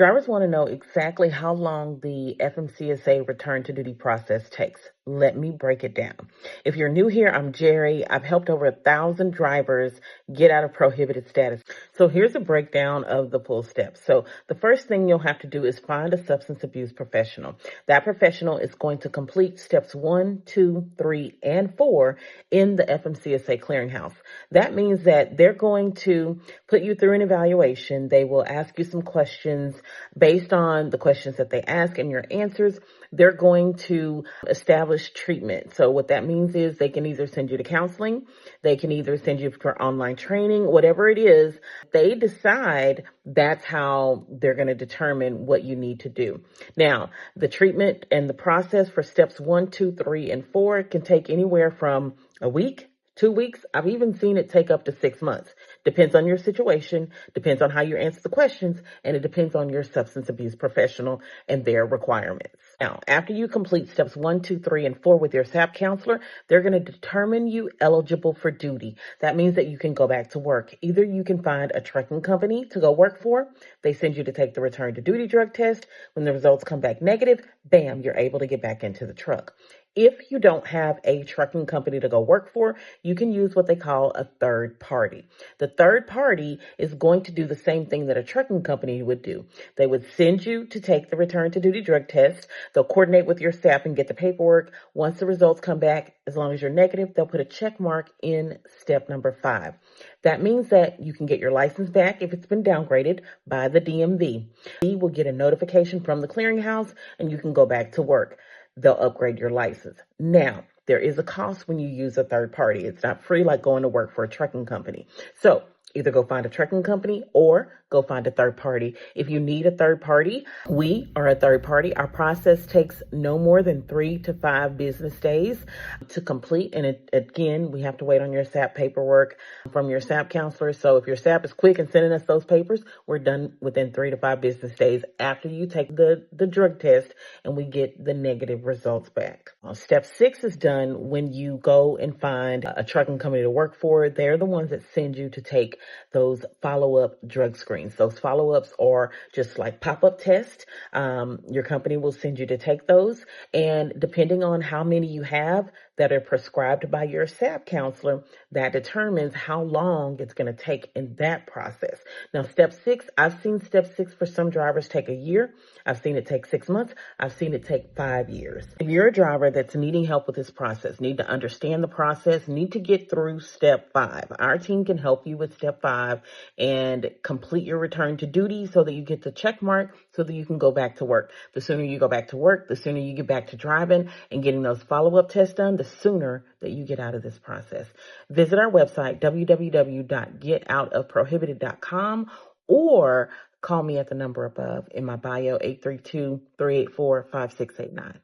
Drivers want to know exactly how long the FMCSA Return-to-Duty process takes. Let me break it down. If you're new here, I'm Jerri. I've helped over 1,000 drivers get out of prohibited status. So here's a breakdown of the full steps. So the first thing you'll have to do is find a substance abuse professional. That professional is going to complete steps 1, 2, 3, and 4 in the FMCSA Clearinghouse. That means that they're going to put you through an evaluation. They will ask you some questions. Based on the questions that they ask and your answers, they're going to establish treatment. So what that means is they can either send you to counseling, they can either send you for online training, whatever it is, they decide that's how they're going to determine what you need to do. Now, the treatment and the process for steps 1, 2, 3, and 4 can take anywhere from a week, 2 weeks. I've even seen it take up to 6 months. Depends on your situation, depends on how you answer the questions, and it depends on your substance abuse professional and their requirements. Now, after you complete steps 1, 2, 3, and 4 with your SAP counselor, they're going to determine you eligible for duty. That means that you can go back to work. Either you can find a trucking company to go work for. They send you to take the return to duty drug test. When the results come back negative, bam, you're able to get back into the truck. If you don't have a trucking company to go work for, you can use what they call a third party. The third party is going to do the same thing that a trucking company would do. They would send you to take the return to duty drug test. They'll coordinate with your staff and get the paperwork. Once the results come back, as long as you're negative, they'll put a check mark in step number 5. That means that you can get your license back if it's been downgraded by the DMV. You will get a notification from the clearinghouse and you can go back to work. They'll upgrade your license. Now, there is a cost when you use a third party. It's not free like going to work for a trucking company. So either go find a trucking company or go find a third party. If you need a third party, we are a third party. Our process takes no more than 3 to 5 business days to complete. And again, we have to wait on your SAP paperwork from your SAP counselor. So if your SAP is quick in sending us those papers, we're done within 3 to 5 business days after you take the drug test and we get the negative results back. Step 6 is done when you go and find a trucking company to work for. They're the ones that send you to take those follow-up drug screens. Those follow-ups are just like pop-up tests. Your company will send you to take those. And depending on how many you have that are prescribed by your SAP counselor, that determines how long it's going to take in that process. Now, step 6, I've seen step 6 for some drivers take a year. I've seen it take 6 months. I've seen it take 5 years. If you're a driver that's needing help with this process, need to understand the process, need to get through step 5, our team can help you with step 5 and complete your return to duty so that you get the check mark so that you can go back to work. The sooner you go back to work, the sooner you get back to driving and getting those follow-up tests done, the sooner that you get out of this process. Visit our website, www.getoutofprohibited.com, or call me at the number above in my bio, 832-384-5689.